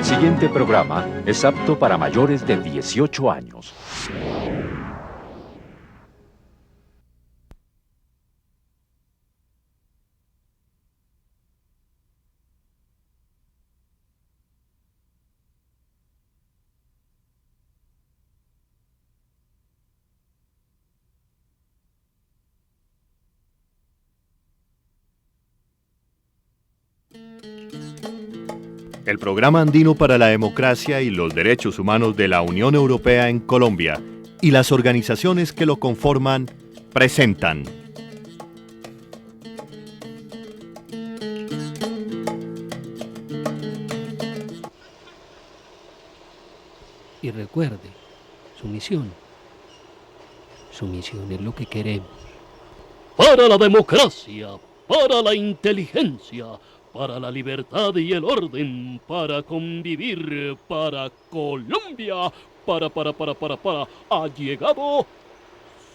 siguiente programa es apto para mayores de 18 años. El Programa Andino para la Democracia y los Derechos Humanos de la Unión Europea en Colombia y las organizaciones que lo conforman presentan. Y recuerde, su misión es lo que queremos. Para la democracia, para la inteligencia, para la libertad y el orden, para convivir, para Colombia, para, ha llegado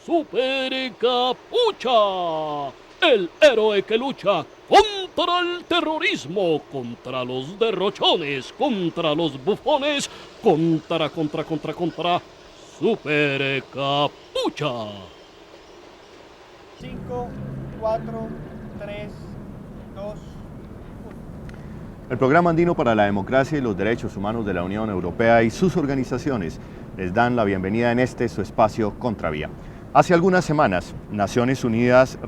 Super Capucha, el héroe que lucha contra el terrorismo, contra los derrochones, contra los bufones, contra Super Capucha. 5, 4, 3, 2, El Programa Andino para la Democracia y los Derechos Humanos de la Unión Europea y sus organizaciones les dan la bienvenida en su espacio Contravía. Hace algunas semanas, Naciones Unidas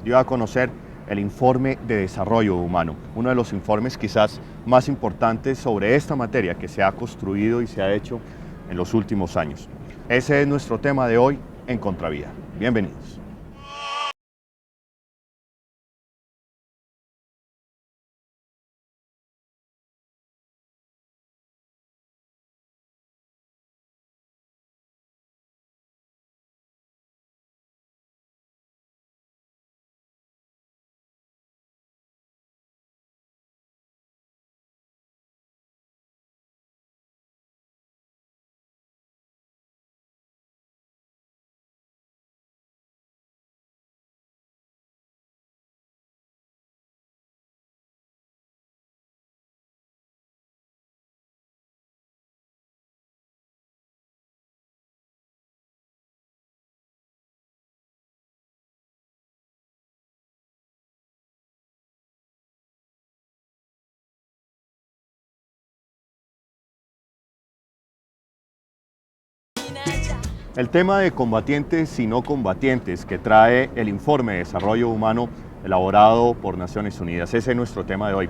dio a conocer el Informe de Desarrollo Humano, uno de los informes quizás más importantes sobre esta materia que se ha construido y se ha hecho en los últimos años. Ese es nuestro tema de hoy en Contravía. Bienvenidos. El tema de combatientes y no combatientes que trae el Informe de Desarrollo Humano elaborado por Naciones Unidas. Ese es nuestro tema de hoy.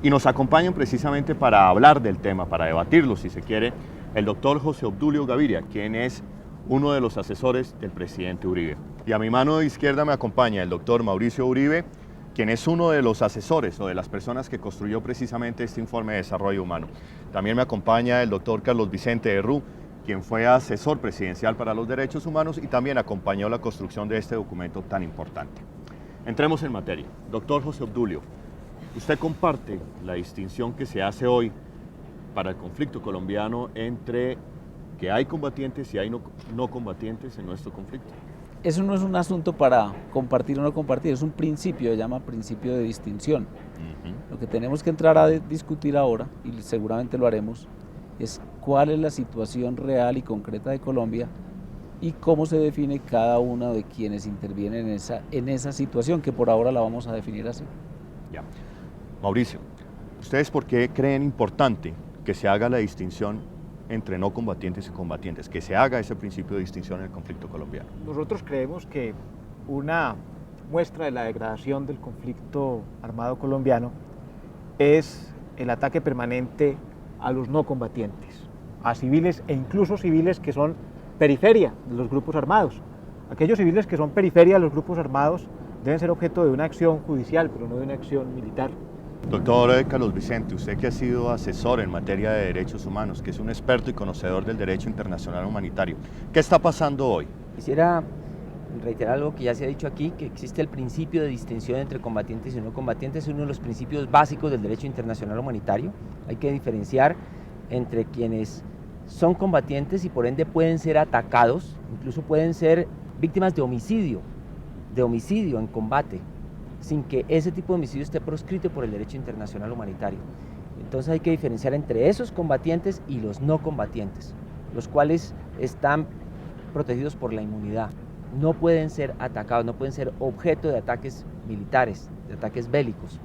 Y nos acompañan precisamente para hablar del tema, para debatirlo, si se quiere, el doctor José Obdulio Gaviria, quien es uno de los asesores del presidente Uribe. Y a mi mano izquierda me acompaña el doctor Mauricio Uribe, quien es uno de los asesores o de las personas que construyó precisamente este Informe de Desarrollo Humano. También me acompaña el doctor Carlos Vicente Herrú, quien fue asesor presidencial para los derechos humanos y también acompañó la construcción de este documento tan importante. Entremos en materia. Doctor José Obdulio, usted comparte la distinción que se hace hoy para el conflicto colombiano entre que hay combatientes y hay no combatientes en nuestro conflicto. Eso no es un asunto para compartir o no compartir, es un principio, se llama principio de distinción. Lo que tenemos que entrar a discutir ahora, y seguramente lo haremos, es cuál es la situación real y concreta de Colombia y cómo se define cada uno de quienes intervienen en esa situación, que por ahora la vamos a definir así. Ya. Mauricio, ¿ustedes por qué creen importante que se haga la distinción entre no combatientes y combatientes, que se haga ese principio de distinción en el conflicto colombiano? Nosotros creemos que una muestra de la degradación del conflicto armado colombiano es el ataque permanente a los no combatientes, a civiles e incluso civiles que son periferia de los grupos armados. Aquellos civiles que son periferia de los grupos armados deben ser objeto de una acción judicial, pero no de una acción militar. Doctor Carlos Vicente, usted que ha sido asesor en materia de derechos humanos, que es un experto y conocedor del derecho internacional humanitario, ¿qué está pasando hoy? Quisiera reiterar algo que ya se ha dicho aquí, que existe el principio de distinción entre combatientes y no combatientes, es uno de los principios básicos del derecho internacional humanitario. Hay que diferenciar entre quienes son combatientes y por ende pueden ser atacados, incluso pueden ser víctimas de homicidio en combate, sin que ese tipo de homicidio esté proscrito por el derecho internacional humanitario. Entonces hay que diferenciar entre esos combatientes y los no combatientes, los cuales están protegidos por la inmunidad. No pueden ser atacados, no pueden ser objeto de ataques militares, de ataques bélicos.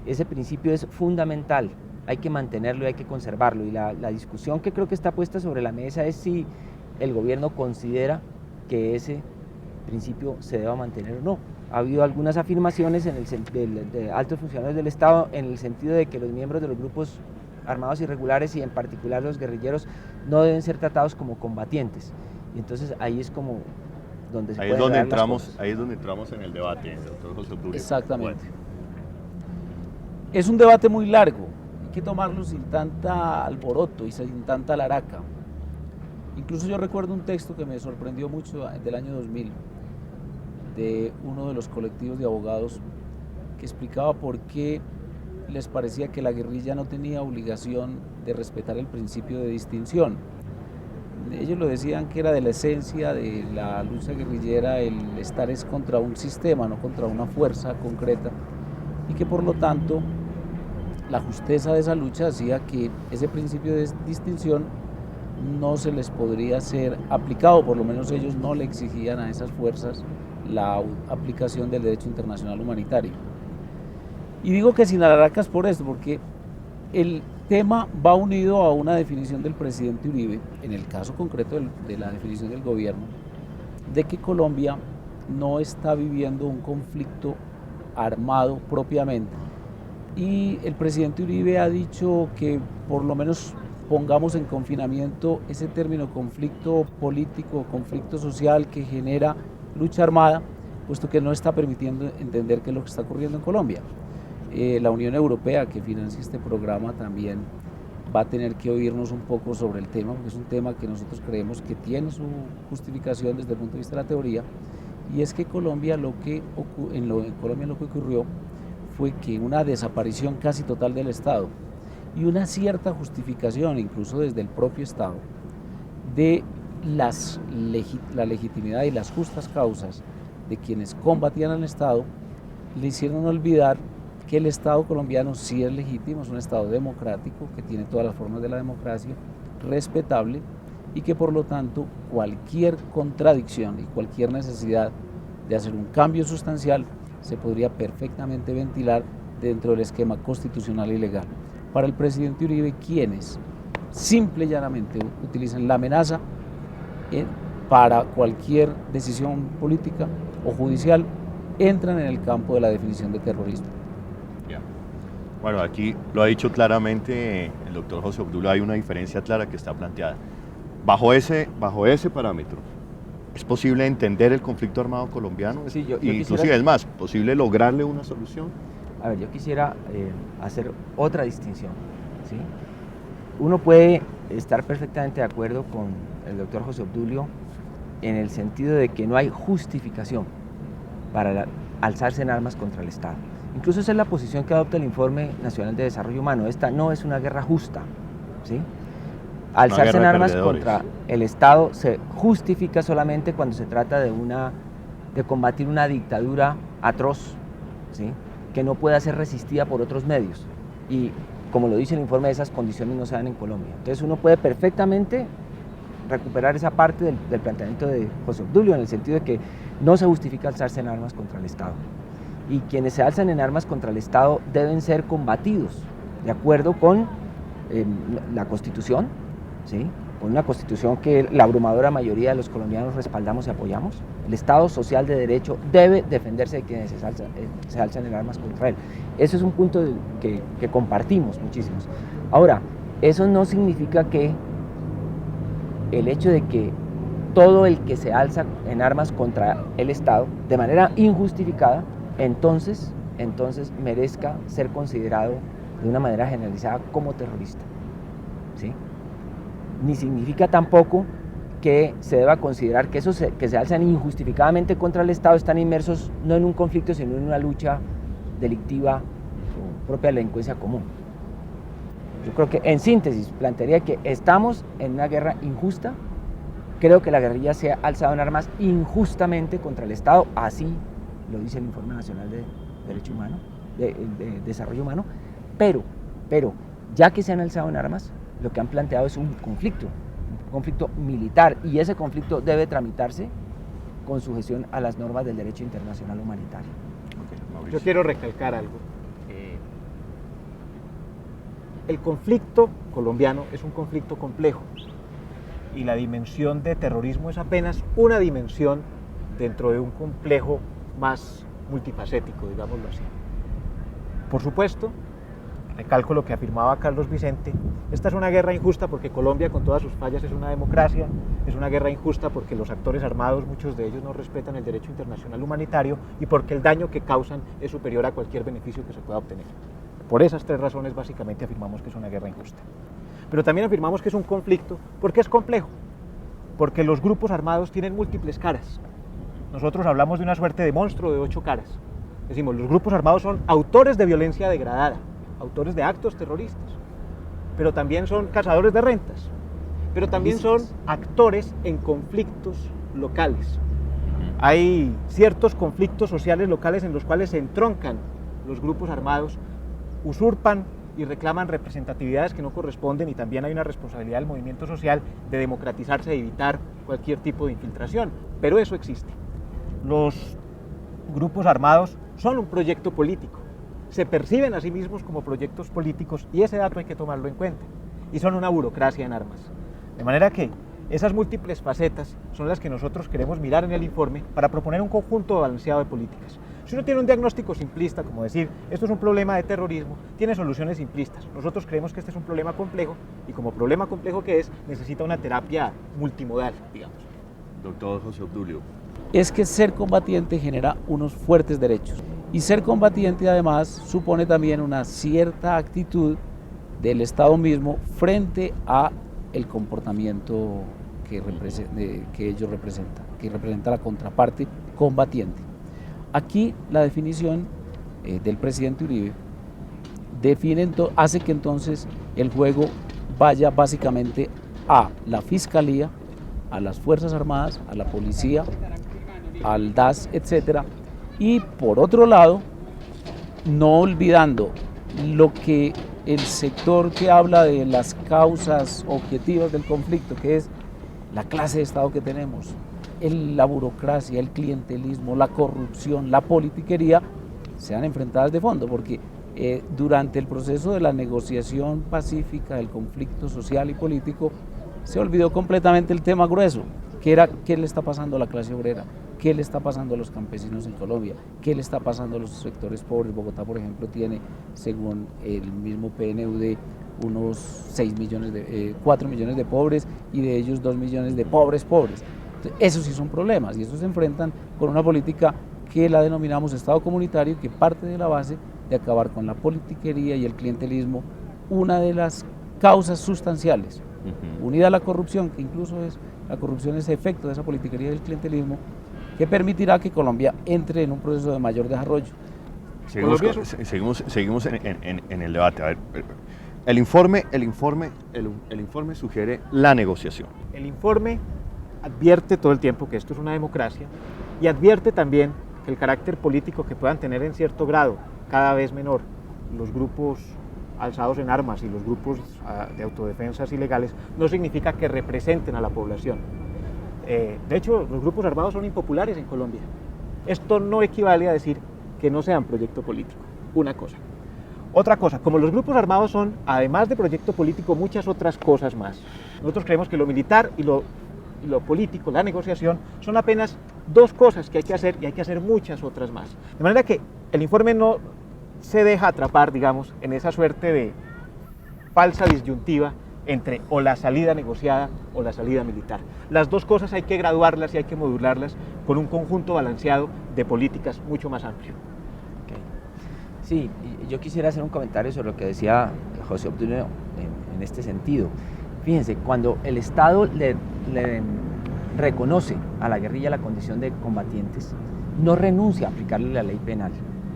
Ese principio es fundamental, hay que mantenerlo y hay que conservarlo. Y la discusión que creo que está puesta sobre la mesa es si el gobierno considera que ese principio se deba mantener o no. Ha habido algunas afirmaciones de altos funcionarios del Estado en el sentido de que los miembros de los grupos armados irregulares y en particular los guerrilleros no deben ser tratados como combatientes. Y entonces ahí es como donde se Ahí pueden dar las entramos, cosas. ahí es donde entramos en el debate, doctor José Obdulio. Exactamente. Es un debate muy largo, hay que tomarlo sin tanta alboroto y sin tanta laraca. Incluso yo recuerdo un texto que me sorprendió mucho del año 2000, de uno de los colectivos de abogados que explicaba por qué les parecía que la guerrilla no tenía obligación de respetar el principio de distinción. Ellos lo decían que era de la esencia de la lucha guerrillera el estar es contra un sistema, no contra una fuerza concreta, y que por lo tanto la justeza de esa lucha hacía que ese principio de distinción no se les podría ser aplicado, por lo menos ellos no le exigían a esas fuerzas la aplicación del derecho internacional humanitario. Y digo que sin alaracas por esto, porque el tema va unido a una definición del presidente Uribe, en el caso concreto de la definición del gobierno, de que Colombia no está viviendo un conflicto armado propiamente. Y el presidente Uribe ha dicho que por lo menos pongamos en confinamiento ese término conflicto político, conflicto social que genera lucha armada, puesto que no está permitiendo entender qué es lo que está ocurriendo en Colombia. La Unión Europea, que financia este programa, también va a tener que oírnos un poco sobre el tema, porque es un tema que nosotros creemos que tiene su justificación desde el punto de vista de la teoría, y es que en Colombia lo que ocurrió fue que una desaparición casi total del Estado y una cierta justificación, incluso desde el propio Estado, de la legitimidad y las justas causas de quienes combatían al Estado, le hicieron olvidar que el Estado colombiano sí es legítimo, es un Estado democrático, que tiene todas las formas de la democracia, respetable, y que por lo tanto cualquier contradicción y cualquier necesidad de hacer un cambio sustancial se podría perfectamente ventilar dentro del esquema constitucional y legal. Para el presidente Uribe, quienes simple y llanamente utilizan la amenaza para cualquier decisión política o judicial, entran en el campo de la definición de terrorismo. Bueno, aquí lo ha dicho claramente el doctor José Obdulio, hay una diferencia clara que está planteada. Bajo ese parámetro, ¿es posible entender el conflicto armado colombiano? Sí, yo inclusive quisiera... es más, ¿posible lograrle una solución? A ver, yo quisiera hacer otra distinción, ¿sí? Uno puede estar perfectamente de acuerdo con el doctor José Obdulio en el sentido de que no hay justificación para alzarse en armas contra el Estado. Incluso esa es la posición que adopta el Informe Nacional de Desarrollo Humano. Esta no es una guerra justa, ¿sí? Alzarse en armas contra el Estado se justifica solamente cuando se trata de combatir una dictadura atroz, ¿sí?, que no pueda ser resistida por otros medios. Y como lo dice el informe, esas condiciones no se dan en Colombia. Entonces uno puede perfectamente recuperar esa parte del planteamiento de José Obdulio, en el sentido de que no se justifica alzarse en armas contra el Estado. Y quienes se alzan en armas contra el Estado deben ser combatidos de acuerdo con la Constitución, ¿sí?, con una Constitución que la abrumadora mayoría de los colombianos respaldamos y apoyamos. El Estado social de derecho debe defenderse de quienes se alzan en armas contra él. Ese es un punto que compartimos muchísimos. Ahora, eso no significa que el hecho de que todo el que se alza en armas contra el Estado de manera injustificada, entonces merezca ser considerado de una manera generalizada como terrorista, ¿sí? Ni significa tampoco que se deba considerar que esos que se alzan injustificadamente contra el Estado están inmersos no en un conflicto, sino en una lucha delictiva o propia de la delincuencia común. Yo creo que, en síntesis, plantearía que estamos en una guerra injusta. Creo que la guerrilla se ha alzado en armas injustamente contra el Estado, así lo dice el Informe Nacional de Derecho Humano, de Desarrollo Humano, pero ya que se han alzado en armas, lo que han planteado es un conflicto militar, y ese conflicto debe tramitarse con sujeción a las normas del derecho internacional humanitario. Yo quiero recalcar algo. El conflicto colombiano es un conflicto complejo y la dimensión de terrorismo es apenas una dimensión dentro de un complejo más multifacético, digámoslo así. Por supuesto, recalco lo que afirmaba Carlos Vicente, esta es una guerra injusta porque Colombia, con todas sus fallas, es una democracia, es una guerra injusta porque los actores armados, muchos de ellos no respetan el derecho internacional humanitario y porque el daño que causan es superior a cualquier beneficio que se pueda obtener. Por esas tres razones básicamente afirmamos que es una guerra injusta. Pero también afirmamos que es un conflicto porque es complejo, porque los grupos armados tienen múltiples caras. Nosotros hablamos de una suerte de monstruo de 8 caras. Decimos, los grupos armados son autores de violencia degradada, autores de actos terroristas, pero también son cazadores de rentas, pero también son actores en conflictos locales. Hay ciertos conflictos sociales locales en los cuales se entroncan los grupos armados, usurpan y reclaman representatividades que no corresponden, y también hay una responsabilidad del movimiento social de democratizarse y evitar cualquier tipo de infiltración, pero eso existe. Los grupos armados son un proyecto político, se perciben a sí mismos como proyectos políticos y ese dato hay que tomarlo en cuenta, y son una burocracia en armas. De manera que esas múltiples facetas son las que nosotros queremos mirar en el informe para proponer un conjunto balanceado de políticas. Si uno tiene un diagnóstico simplista, como decir, esto es un problema de terrorismo, tiene soluciones simplistas. Nosotros creemos que este es un problema complejo y como problema complejo que es, necesita una terapia multimodal, digamos. Doctor José Obdulio. Es que ser combatiente genera unos fuertes derechos. Y ser combatiente además supone también una cierta actitud del Estado mismo frente a el comportamiento que ellos representan, que representa la contraparte combatiente. Aquí la definición del presidente Uribe hace que entonces el juego vaya básicamente a la Fiscalía, a las Fuerzas Armadas, a la Policía, al DAS, etcétera, y por otro lado, no olvidando lo que el sector que habla de las causas objetivas del conflicto, que es la clase de Estado que tenemos, la burocracia, el clientelismo, la corrupción, la politiquería, sean enfrentadas de fondo, porque durante el proceso de la negociación pacífica del conflicto social y político se olvidó completamente el tema grueso, que era qué le está pasando a la clase obrera, qué le está pasando a los campesinos en Colombia, qué le está pasando a los sectores pobres. Bogotá, por ejemplo, tiene, según el mismo PNUD, unos 4 millones de pobres y de ellos 2 millones de pobres. Entonces, esos sí son problemas y esos se enfrentan con una política que la denominamos Estado comunitario, que parte de la base de acabar con la politiquería y el clientelismo, una de las causas sustanciales, unida a la corrupción, que incluso la corrupción es efecto de esa politiquería y del clientelismo, que permitirá que Colombia entre en un proceso de mayor desarrollo. Seguimos en el debate. A ver, el informe sugiere la negociación. El informe advierte todo el tiempo que esto es una democracia y advierte también que el carácter político que puedan tener en cierto grado, cada vez menor, los grupos alzados en armas y los grupos de autodefensas ilegales, no significa que representen a la población. De hecho, los grupos armados son impopulares en Colombia. Esto no equivale a decir que no sean proyecto político, una cosa. Otra cosa, como los grupos armados son, además de proyecto político, muchas otras cosas más. Nosotros creemos que lo militar y lo político, la negociación, son apenas dos cosas que hay que hacer y hay que hacer muchas otras más. De manera que el informe no se deja atrapar, digamos, en esa suerte de falsa disyuntiva entre o la salida negociada o la salida militar. Las dos cosas hay que graduarlas y hay que modularlas con un conjunto balanceado de políticas mucho más amplio. Okay. Sí, yo quisiera hacer un comentario sobre lo que decía José Obdulio en este sentido. Fíjense, cuando el Estado le reconoce a la guerrilla la condición de combatientes, no renuncia a aplicarle la ley penal.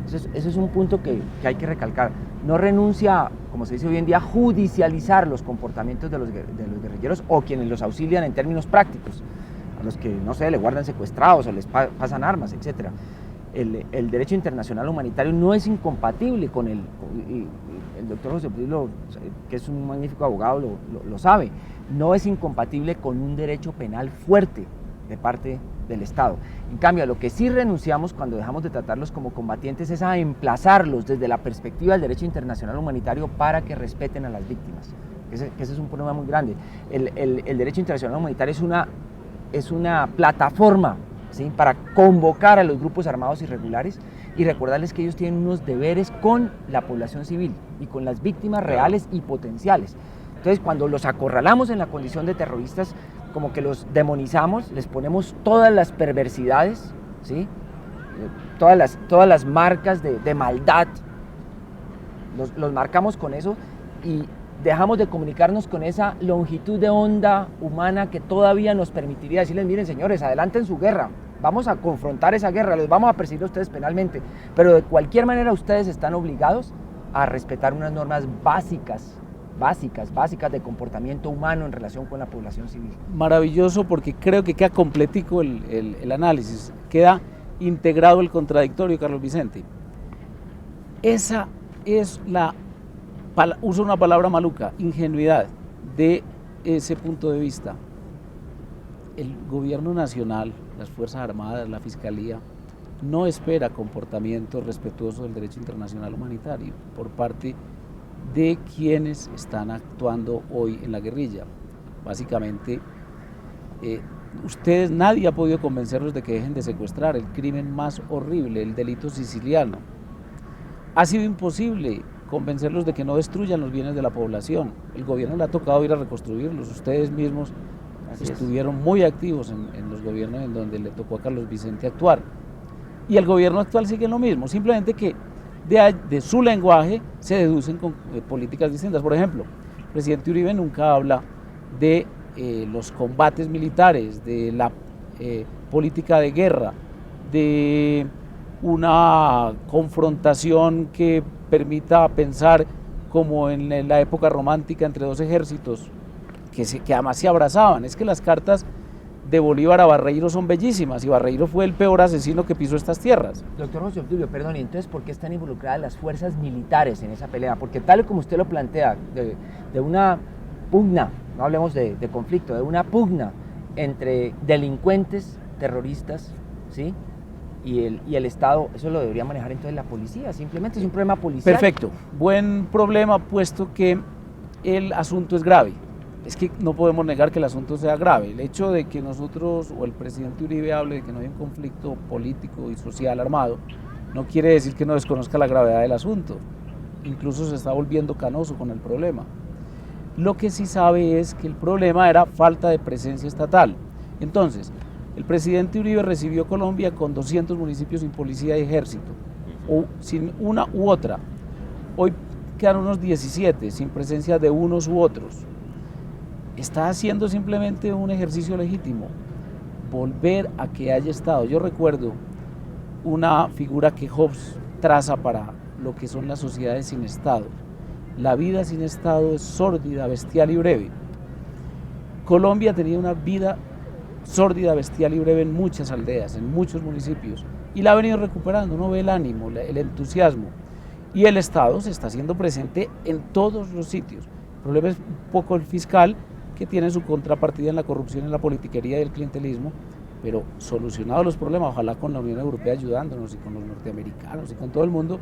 Ese es un punto que hay que recalcar. No renuncia, como se dice hoy en día, a judicializar los comportamientos de los guerrilleros o quienes los auxilian en términos prácticos, a los que, no sé, le guardan secuestrados o les pasan armas, etc. El derecho internacional humanitario no es incompatible con el doctor José Obdulio, que es un magnífico abogado, lo sabe, no es incompatible con un derecho penal fuerte de parte del Estado. En cambio, a lo que sí renunciamos cuando dejamos de tratarlos como combatientes es a emplazarlos desde la perspectiva del derecho internacional humanitario para que respeten a las víctimas. Ese es un problema muy grande. El derecho internacional humanitario es una plataforma, ¿sí?, para convocar a los grupos armados irregulares y recordarles que ellos tienen unos deberes con la población civil y con las víctimas reales y potenciales. Entonces, cuando los acorralamos en la condición de terroristas, como que los demonizamos, les ponemos todas las perversidades, ¿sí?, todas las marcas de maldad, los marcamos con eso y dejamos de comunicarnos con esa longitud de onda humana que todavía nos permitiría decirles, miren señores, adelanten su guerra, vamos a confrontar esa guerra, los vamos a perseguir a ustedes penalmente, pero de cualquier manera ustedes están obligados a respetar unas normas básicas de comportamiento humano en relación con la población civil. Maravilloso, porque creo que queda completico el análisis, queda integrado el contradictorio, Carlos Vicente. Esa es uso una palabra maluca, ingenuidad de ese punto de vista. El gobierno nacional, las Fuerzas Armadas, la Fiscalía, no espera comportamientos respetuosos del derecho internacional humanitario por parte de quienes están actuando hoy en la guerrilla. Básicamente, nadie ha podido convencerlos de que dejen de secuestrar, el crimen más horrible, el delito siciliano. Ha sido imposible convencerlos de que no destruyan los bienes de la población. El gobierno le ha tocado ir a reconstruirlos. Ustedes mismos estuvieron muy activos en los gobiernos en donde le tocó a Carlos Vicente actuar. Y el gobierno actual sigue lo mismo, simplemente que de su lenguaje se deducen con políticas distintas. Por ejemplo, el presidente Uribe nunca habla de los combates militares, de la política de guerra, de una confrontación que permita pensar como en la época romántica entre dos ejércitos que además se abrazaban. Es que las cartas de Bolívar a Barreiro son bellísimas y Barreiro fue el peor asesino que pisó estas tierras. Doctor José Obdulio, perdón, ¿y entonces por qué están involucradas las fuerzas militares en esa pelea? Porque tal como usted lo plantea, de una pugna, no hablemos de conflicto, de una pugna entre delincuentes, terroristas, ¿sí?, y el Estado, eso lo debería manejar entonces la policía, simplemente es un problema policial. Perfecto, buen problema, puesto que el asunto es grave. Es que no podemos negar que el asunto sea grave. El hecho de que nosotros o el presidente Uribe hable de que no hay un conflicto político y social armado, no quiere decir que no desconozca la gravedad del asunto. Incluso se está volviendo canoso con el problema. Lo que sí sabe es que el problema era falta de presencia estatal. Entonces, el presidente Uribe recibió Colombia con 200 municipios sin policía y ejército, o sin una u otra. Hoy quedan unos 17 sin presencia de unos u otros. Está haciendo simplemente un ejercicio legítimo, volver a que haya Estado. Yo recuerdo una figura que Hobbes traza para lo que son las sociedades sin Estado. La vida sin Estado es sórdida, bestial y breve. Colombia tenía una vida sórdida, bestial y breve en muchas aldeas, en muchos municipios, y la ha venido recuperando. Uno ve el ánimo, el entusiasmo, y el Estado se está haciendo presente en todos los sitios. El problema es un poco el fiscal, que tiene su contrapartida en la corrupción, en la politiquería y el clientelismo, pero solucionados los problemas, ojalá con la Unión Europea ayudándonos y con los norteamericanos y con todo el mundo,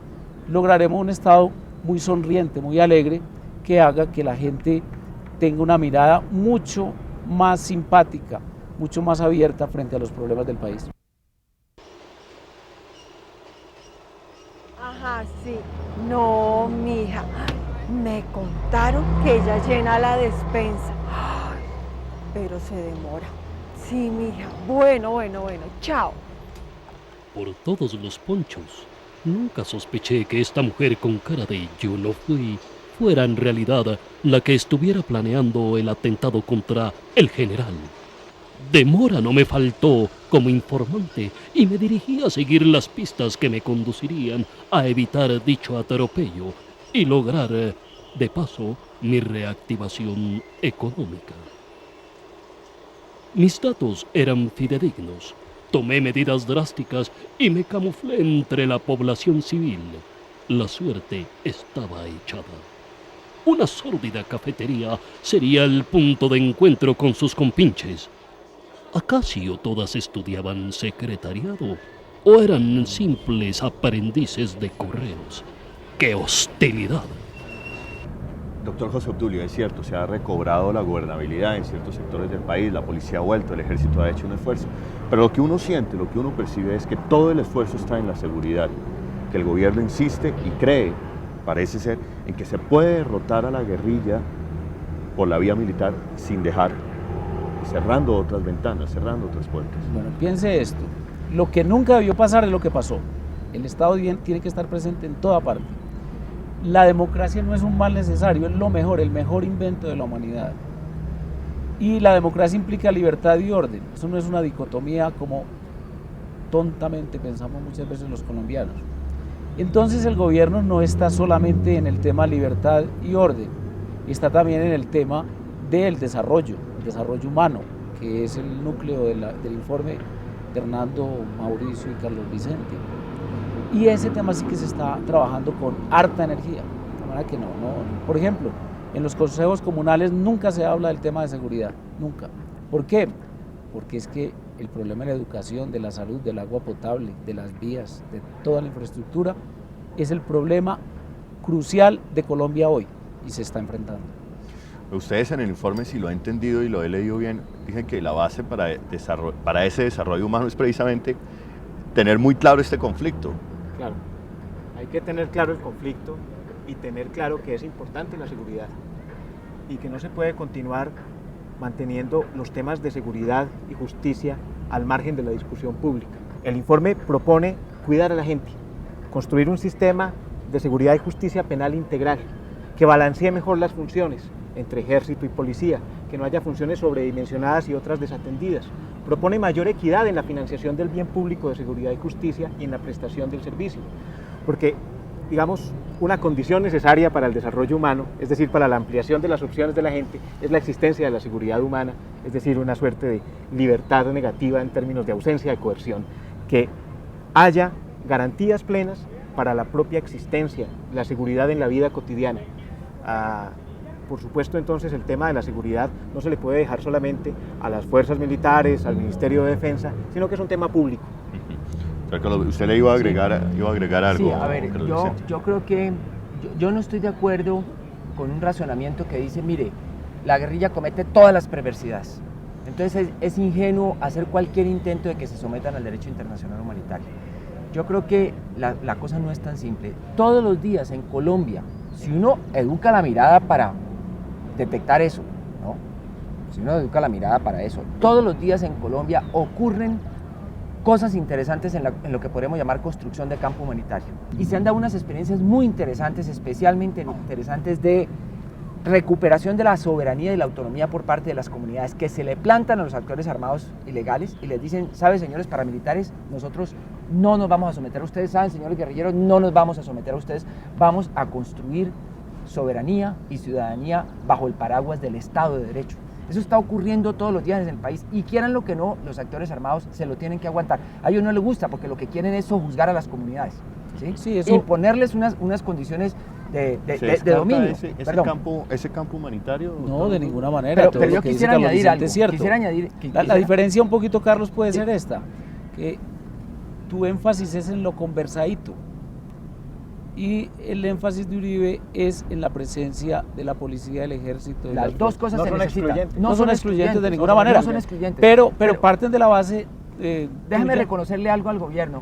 lograremos un Estado muy sonriente, muy alegre, que haga que la gente tenga una mirada mucho más simpática, mucho más abierta frente a los problemas del país. Ajá, sí. No, mija, me contaron que ella llena la despensa. Ay, pero se demora. Sí, mija. Bueno, chao. Por todos los ponchos, nunca sospeché que esta mujer con cara de yo no fui fuera en realidad la que estuviera planeando el atentado contra el general. Demora no me faltó como informante y me dirigí a seguir las pistas que me conducirían a evitar dicho atropello y lograr, de paso, mi reactivación económica. Mis datos eran fidedignos. Tomé medidas drásticas y me camuflé entre la población civil. La suerte estaba echada. Una sórdida cafetería sería el punto de encuentro con sus compinches. ¿Acaso todas estudiaban secretariado o eran simples aprendices de correos? ¡Qué hostilidad! Doctor José Obdulio, es cierto, se ha recobrado la gobernabilidad en ciertos sectores del país, la policía ha vuelto, el ejército ha hecho un esfuerzo, pero lo que uno siente, lo que uno percibe es que todo el esfuerzo está en la seguridad, que el gobierno insiste y cree, parece ser, en que se puede derrotar a la guerrilla por la vía militar sin dejar, cerrando otras ventanas, cerrando otras puertas. Bueno, piense esto, lo que nunca debió pasar es lo que pasó. El Estado tiene que estar presente en toda parte. La democracia no es un mal necesario, es lo mejor, el mejor invento de la humanidad. Y la democracia implica libertad y orden. Eso no es una dicotomía como tontamente pensamos muchas veces los colombianos. Entonces el gobierno no está solamente en el tema libertad y orden, está también en el tema del desarrollo, el desarrollo humano, que es el núcleo del informe de Hernando, Mauricio y Carlos Vicente. Y ese tema sí que se está trabajando con harta energía, de manera que no. Por ejemplo, en los consejos comunales nunca se habla del tema de seguridad, nunca. ¿Por qué? Porque es que el problema de la educación, de la salud, del agua potable, de las vías, de toda la infraestructura, es el problema crucial de Colombia hoy y se está enfrentando. Ustedes en el informe, si lo he entendido y lo he leído bien, dicen que la base para ese desarrollo humano es precisamente tener muy claro este conflicto. Claro, hay que tener claro el conflicto y tener claro que es importante la seguridad y que no se puede continuar manteniendo los temas de seguridad y justicia al margen de la discusión pública. El informe propone cuidar a la gente, construir un sistema de seguridad y justicia penal integral que balancee mejor las funciones entre ejército y policía, que no haya funciones sobredimensionadas y otras desatendidas. Propone mayor equidad en la financiación del bien público de seguridad y justicia y en la prestación del servicio, porque, digamos, una condición necesaria para el desarrollo humano, es decir, para la ampliación de las opciones de la gente, es la existencia de la seguridad humana, es decir, una suerte de libertad negativa en términos de ausencia de coerción, que haya garantías plenas para la propia existencia, la seguridad en la vida cotidiana. Por supuesto, entonces, el tema de la seguridad no se le puede dejar solamente a las fuerzas militares, al Ministerio de Defensa, sino que es un tema público. Usted le iba a agregar algo. Sí, a ver, yo creo que yo no estoy de acuerdo con un razonamiento que dice, mire, la guerrilla comete todas las perversidades. Entonces es ingenuo hacer cualquier intento de que se sometan al derecho internacional humanitario. Yo creo que la cosa no es tan simple. Todos los días en Colombia, si uno educa la mirada para detectar eso, ¿no? Si uno educa la mirada para eso, todos los días en Colombia ocurren cosas interesantes en lo que podemos llamar construcción de campo humanitario. Y se han dado unas experiencias muy interesantes, especialmente interesantes de recuperación de la soberanía y la autonomía por parte de las comunidades, que se le plantan a los actores armados ilegales y les dicen, ¿saben, señores paramilitares? Nosotros no nos vamos a someter a ustedes, ¿saben, señores guerrilleros? No nos vamos a someter a ustedes, vamos a construir soberanía y ciudadanía bajo el paraguas del Estado de Derecho. Eso está ocurriendo todos los días en el país y quieran lo que no, los actores armados se lo tienen que aguantar. A ellos no les gusta porque lo que quieren es sojuzgar a las comunidades, ¿sí? Sí, eso... Imponerles unas condiciones de dominio. Ese campo humanitario? No, de ninguna manera. Pero yo quisiera añadir algo. La diferencia un poquito, Carlos, puede ser esta, que tu énfasis es en lo conversadito. Y el énfasis de Uribe es en la presencia de la policía, del ejército. Las dos cosas se necesitan. No son excluyentes de ninguna manera. No son excluyentes. Pero parten de la base... Déjame reconocerle algo al gobierno,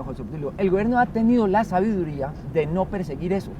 José Obdulio. El gobierno ha tenido la sabiduría de no perseguir eso,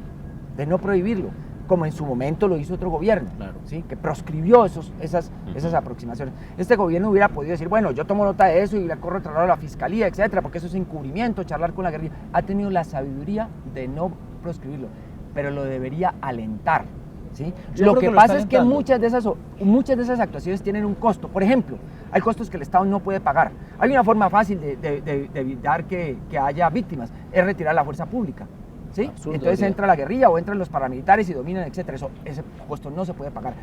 de no prohibirlo, como en su momento lo hizo otro gobierno, claro, ¿sí? Que proscribió esas aproximaciones. Este gobierno hubiera podido decir, bueno, yo tomo nota de eso y le corro traslado a la fiscalía, etcétera, porque eso es encubrimiento, charlar con la guerrilla. Ha tenido la sabiduría de no proscribirlo, pero lo debería alentar, ¿sí? Lo que pasa es que muchas de esas actuaciones tienen un costo. Por ejemplo, hay costos que el Estado no puede pagar. Hay una forma fácil de evitar que haya víctimas, es retirar la fuerza pública, ¿sí? Entonces entra la guerrilla o entran los paramilitares y dominan, etcétera. Ese costo no se puede pagar.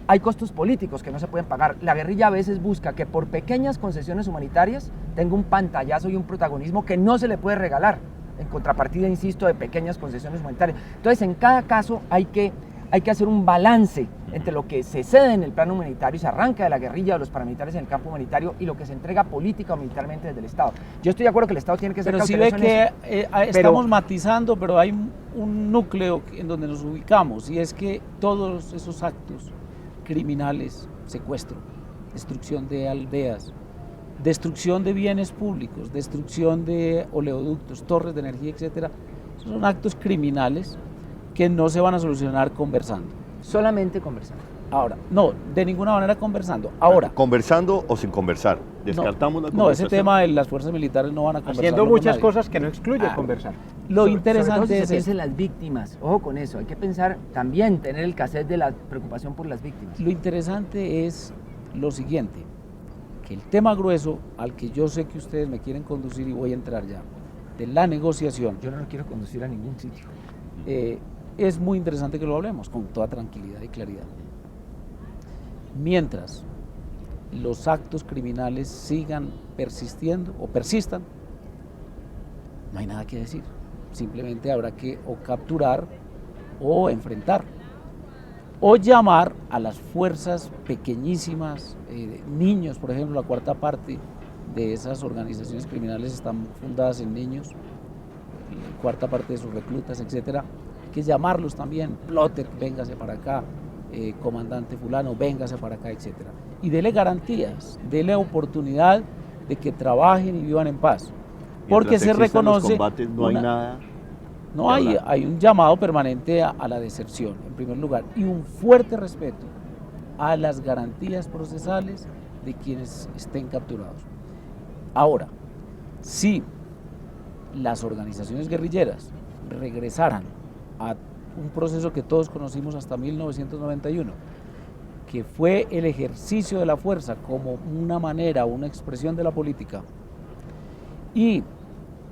Hay costos políticos que no se pueden pagar. La guerrilla a veces busca que por pequeñas concesiones humanitarias tenga un pantallazo y un protagonismo que no se le puede regalar en contrapartida, insisto, de pequeñas concesiones humanitarias. Entonces, en cada caso hay que hacer un balance entre lo que se cede en el plano humanitario y se arranca de la guerrilla de los paramilitares en el campo humanitario y lo que se entrega política o militarmente desde el Estado. Yo estoy de acuerdo que el Estado tiene que ser Pero sí cauteloso ve en eso. que estamos matizando, pero hay un núcleo en donde nos ubicamos, y es que todos esos actos criminales, secuestro, destrucción de aldeas, destrucción de bienes públicos, destrucción de oleoductos, torres de energía, etcétera, esos son actos criminales que no se van a solucionar conversando. Solamente conversando. Ahora, no, de ninguna manera conversando. Ahora, ¿Conversando o sin conversar? Descartamos la no, conversación. ese tema de las fuerzas militares no van a conversar. Haciendo con muchas nadie. cosas que no excluye conversar. Lo Sobre todo interesante si se es piensa en las víctimas. Ojo con eso. Hay que pensar también, tener el cassette de la preocupación por las víctimas. Lo interesante es lo siguiente, que el tema grueso al que yo sé que ustedes me quieren conducir, y voy a entrar ya, de la negociación, Yo no lo quiero conducir a ningún sitio. es muy interesante que lo hablemos con toda tranquilidad y claridad. Mientras los actos criminales sigan persistiendo o persistan, no hay nada que decir. Simplemente habrá que o capturar o enfrentar, o llamar a las fuerzas pequeñísimas, niños, por ejemplo, la cuarta parte de esas organizaciones criminales están fundadas en niños, la cuarta parte de sus reclutas, etcétera. Hay que llamarlos también, plotter, véngase para acá, comandante fulano, véngase para acá, etcétera. Y dele garantías, dele oportunidad de que trabajen y vivan en paz. Porque se reconoce... Los combates, no hay nada. No hay un llamado permanente a la deserción, en primer lugar, y un fuerte respeto a las garantías procesales de quienes estén capturados. Ahora, si las organizaciones guerrilleras regresaran a un proceso que todos conocimos hasta 1991, que fue el ejercicio de la fuerza como una manera, una expresión de la política, y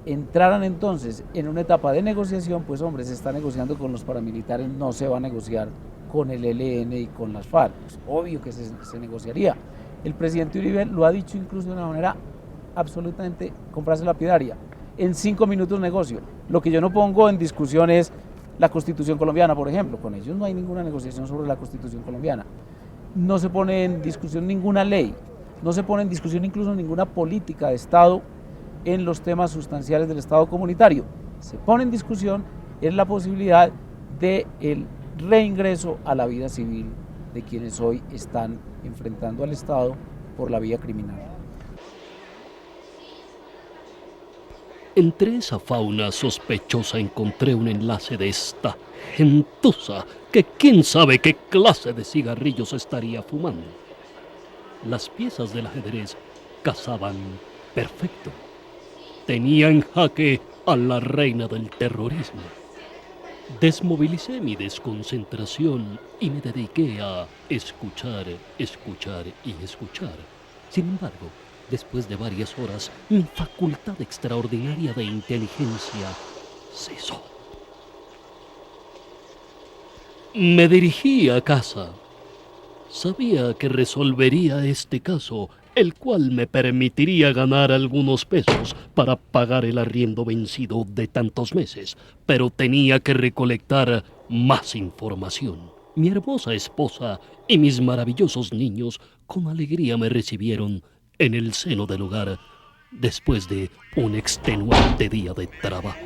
entraran entonces en una etapa de negociación, pues hombre, se está negociando con los paramilitares, no se va a negociar con el ELN y con las FARC, pues obvio que se negociaría. El presidente Uribe lo ha dicho incluso de una manera absolutamente con frase lapidaria: en 5 minutos negocio. Lo que yo no pongo en discusión es la Constitución colombiana, por ejemplo. Con ellos no hay ninguna negociación sobre la Constitución colombiana. No se pone en discusión ninguna ley, no se pone en discusión incluso ninguna política de Estado en los temas sustanciales del Estado comunitario. Se pone en discusión es la posibilidad del reingreso a la vida civil de quienes hoy están enfrentando al Estado por la vía criminal. Entre esa fauna sospechosa encontré un enlace de esta gentuza que quién sabe qué clase de cigarrillos estaría fumando. Las piezas del ajedrez casaban perfecto. Tenía en jaque a la reina del terrorismo. Desmovilicé mi desconcentración y me dediqué a escuchar, escuchar y escuchar. Sin embargo, después de varias horas, mi facultad extraordinaria de inteligencia cesó. Me dirigí a casa. Sabía que resolvería este caso, el cual me permitiría ganar algunos pesos para pagar el arriendo vencido de tantos meses, pero tenía que recolectar más información. Mi hermosa esposa y mis maravillosos niños con alegría me recibieron en el seno del hogar después de un extenuante día de trabajo.